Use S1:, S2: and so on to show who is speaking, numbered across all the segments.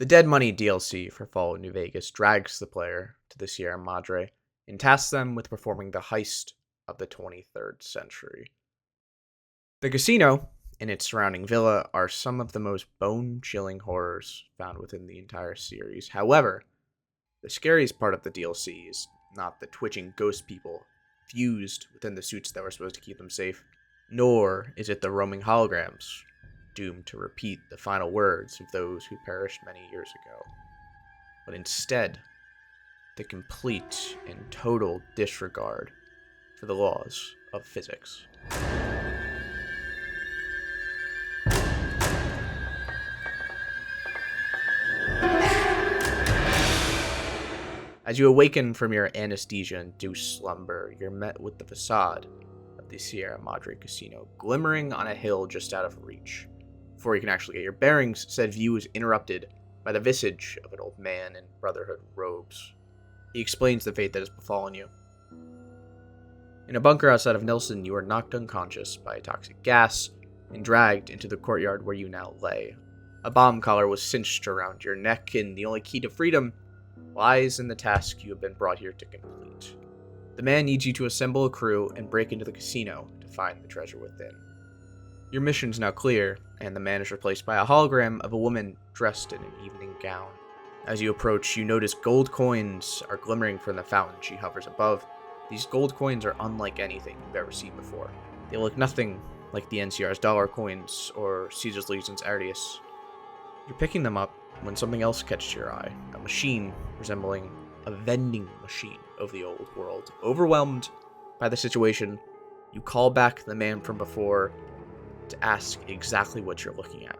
S1: The Dead Money DLC for Fallout New Vegas drags the player to the Sierra Madre and tasks them with performing the heist of the 23rd century. The casino and its surrounding villa are some of the most bone-chilling horrors found within the entire series. However, the scariest part of the DLC is not the twitching ghost people fused within the suits that were supposed to keep them safe, nor is it the roaming holograms, doomed to repeat the final words of those who perished many years ago, but instead, the complete and total disregard for the laws of physics. As you awaken from your anesthesia-induced slumber, you're met with the facade of the Sierra Madre Casino, glimmering on a hill just out of reach. Before you can actually get your bearings, said view is interrupted by the visage of an old man in Brotherhood robes. He explains the fate that has befallen you. In a bunker outside of Nelson, you are knocked unconscious by a toxic gas and dragged into the courtyard where you now lay. A bomb collar was cinched around your neck, and the only key to freedom lies in the task you have been brought here to complete. The man needs you to assemble a crew and break into the casino to find the treasure within. Your mission's now clear, and the man is replaced by a hologram of a woman dressed in an evening gown. As you approach, you notice gold coins are glimmering from the fountain she hovers above. These gold coins are unlike anything you've ever seen before. They look nothing like the NCR's dollar coins or Caesar's Legion's Arius. You're picking them up when something else catches your eye, a machine resembling a vending machine of the old world. Overwhelmed by the situation, you call back the man from before to ask exactly what you're looking at.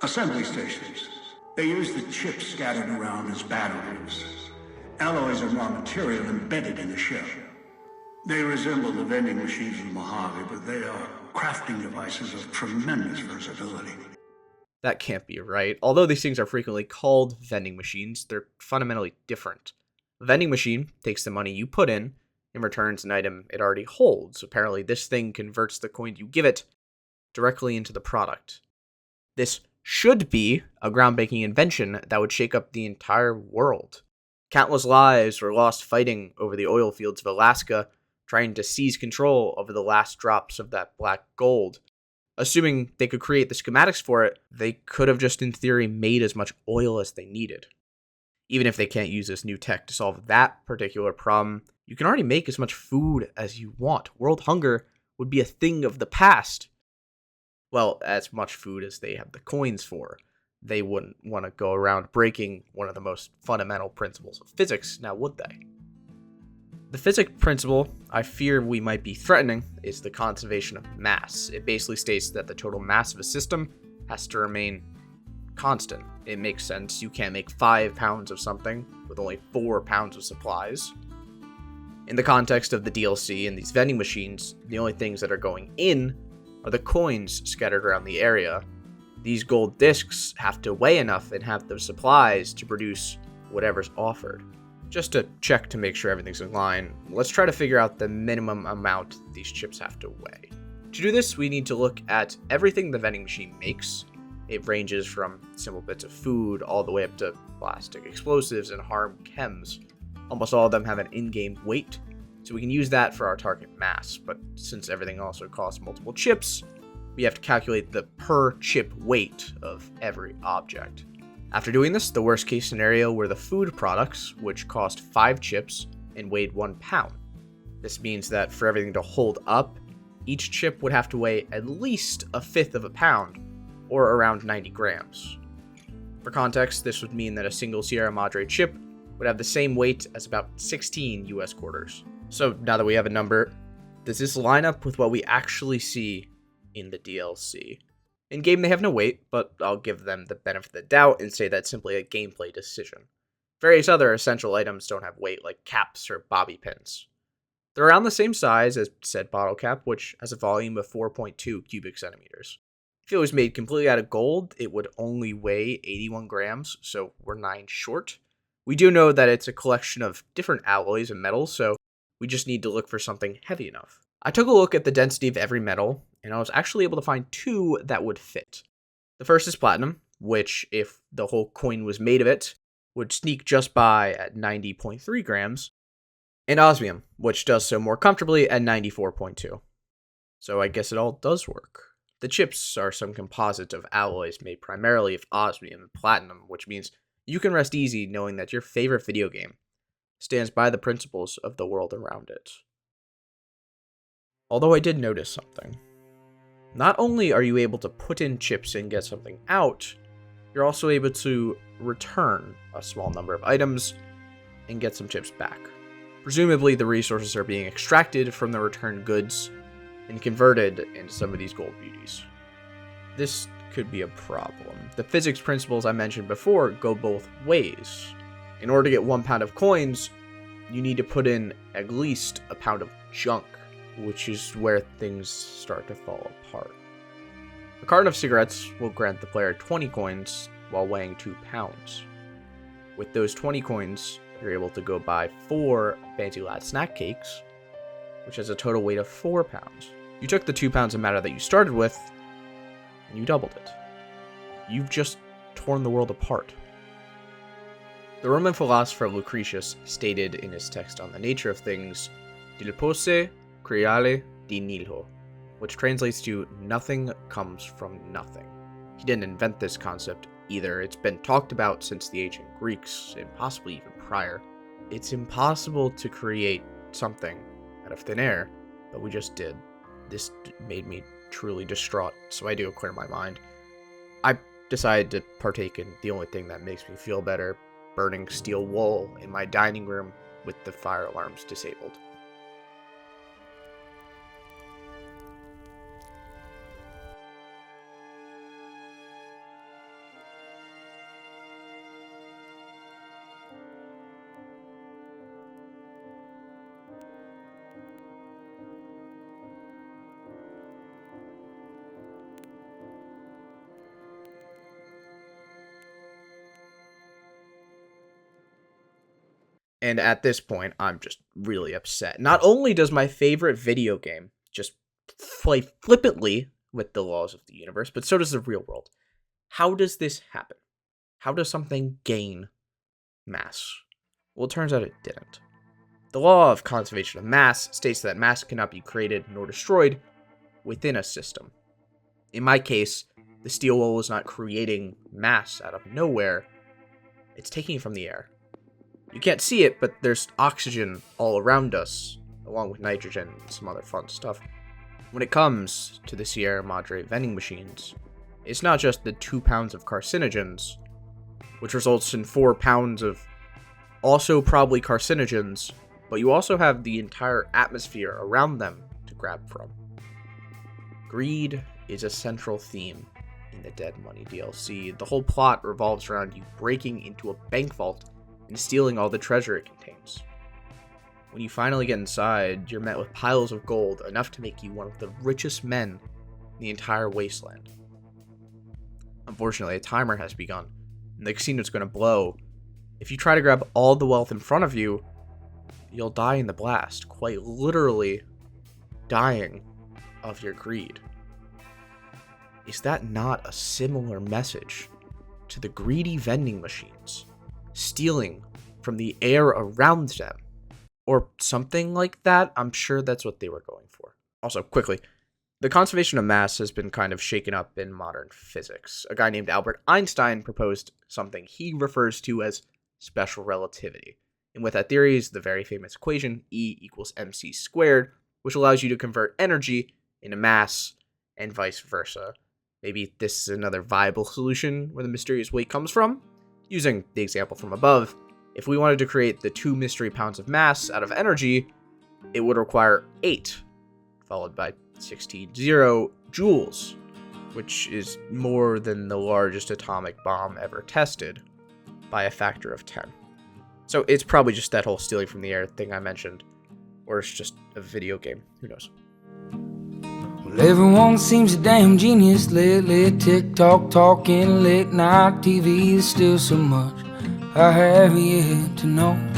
S2: Assembly stations. They use the chips scattered around as batteries. Alloys and raw material embedded in the ship. They resemble the vending machines in Mojave, but they are crafting devices of tremendous versatility.
S1: That can't be right. Although these things are frequently called vending machines, they're fundamentally different. A vending machine takes the money you put in and returns an item it already holds. Apparently, this thing converts the coin you give it directly into the product. This should be a groundbreaking invention that would shake up the entire world. Countless lives were lost fighting over the oil fields of Alaska, trying to seize control over the last drops of that black gold. Assuming they could create the schematics for it, they could have just in theory made as much oil as they needed. Even if they can't use this new tech to solve that particular problem, you can already make as much food as you want. World hunger would be a thing of the past. Well, as much food as they have the coins for. They wouldn't want to go around breaking one of the most fundamental principles of physics, now would they? The physics principle I fear we might be threatening is the conservation of mass. It basically states that the total mass of a system has to remain constant. It makes sense. You can't make 5 pounds of something with only 4 pounds of supplies. In the context of the DLC and these vending machines, the only things that are going in are the coins scattered around the area. These gold discs have to weigh enough and have the supplies to produce whatever's offered. Just to check to make sure everything's in line, let's try to figure out the minimum amount these chips have to weigh. To do this, we need to look at everything the vending machine makes. It ranges from simple bits of food all the way up to plastic explosives and harm chems. Almost all of them have an in-game weight, so we can use that for our target mass, but since everything also costs multiple chips, we have to calculate the per chip weight of every object. After doing this, the worst case scenario were the food products, which cost 5 chips and weighed 1 pound. This means that for everything to hold up, each chip would have to weigh at least 1/5 of a pound, or around 90 grams. For context, this would mean that a single Sierra Madre chip would have the same weight as about 16 US quarters. So now that we have a number, does this line up with what we actually see in the DLC? In game, they have no weight, but I'll give them the benefit of the doubt and say that's simply a gameplay decision. Various other essential items don't have weight, like caps or bobby pins. They're around the same size as said bottle cap, which has a volume of 4.2 cubic centimeters. If it was made completely out of gold, it would only weigh 81 grams, so we're 9 short. We do know that it's a collection of different alloys and metals, so we just need to look for something heavy enough. I took a look at the density of every metal, and I was actually able to find 2 that would fit. The first is platinum, which, if the whole coin was made of it, would sneak just by at 90.3 grams, and osmium, which does so more comfortably at 94.2. So I guess it all does work. The chips are some composite of alloys made primarily of osmium and platinum, which means you can rest easy knowing that your favorite video game stands by the principles of the world around it. Although I did notice something. Not only are you able to put in chips and get something out, you're also able to return a small number of items and get some chips back. Presumably, the resources are being extracted from the returned goods and converted into some of these gold beauties. This could be a problem. The physics principles I mentioned before go both ways. In order to get 1 pound of coins, you need to put in at least a pound of junk, which is where things start to fall apart. A carton of cigarettes will grant the player 20 coins while weighing 2 pounds. With those 20 coins, you're able to go buy 4 Fancy Lad snack cakes, which has a total weight of 4 pounds. You took the 2 pounds of matter that you started with, and you doubled it. You've just torn the world apart. The Roman philosopher Lucretius stated in his text on the nature of things, "Dil posse creare di nihilo," which translates to "nothing comes from nothing." He didn't invent this concept either. It's been talked about since the ancient Greeks, and possibly even prior. It's impossible to create something out of thin air, but we just did. This made me truly distraught, so I had to clear my mind. I decided to partake in the only thing that makes me feel better, burning steel wool in my dining room with the fire alarms disabled. And at this point, I'm just really upset. Not only does my favorite video game just play flippantly with the laws of the universe, but so does the real world. How does this happen? How does something gain mass? Well, it turns out it didn't. The law of conservation of mass states that mass cannot be created nor destroyed within a system. In my case, the steel wool is not creating mass out of nowhere. It's taking it from the air. You can't see it, but there's oxygen all around us, along with nitrogen and some other fun stuff. When it comes to the Sierra Madre vending machines, it's not just the 2 pounds of carcinogens, which results in 4 pounds of also probably carcinogens, but you also have the entire atmosphere around them to grab from. Greed is a central theme in the Dead Money DLC. The whole plot revolves around you breaking into a bank vault and stealing all the treasure it contains. When you finally get inside, you're met with piles of gold, enough to make you one of the richest men in the entire wasteland. Unfortunately, a timer has begun, and the casino's going to blow. If you try to grab all the wealth in front of you, you'll die in the blast, quite literally dying of your greed. Is that not a similar message to the greedy vending machines? Stealing from the air around them, or something like that. I'm sure that's what they were going for. Also, quickly, the conservation of mass has been kind of shaken up in modern physics. A guy named Albert Einstein proposed something he refers to as special relativity. And with that theory is the very famous equation E equals mc squared, which allows you to convert energy into mass and vice versa. Maybe this is another viable solution where the mysterious weight comes from. Using the example from above, if we wanted to create the 2 mystery pounds of mass out of energy, it would require 8, followed by 16 joules, which is more than the largest atomic bomb ever tested, by a factor of 10. So it's probably just that whole stealing from the air thing I mentioned, or it's just a video game, who knows.
S3: Well, everyone seems a damn genius lately. TikTok talking, late night TV. There's still so much I have yet to know.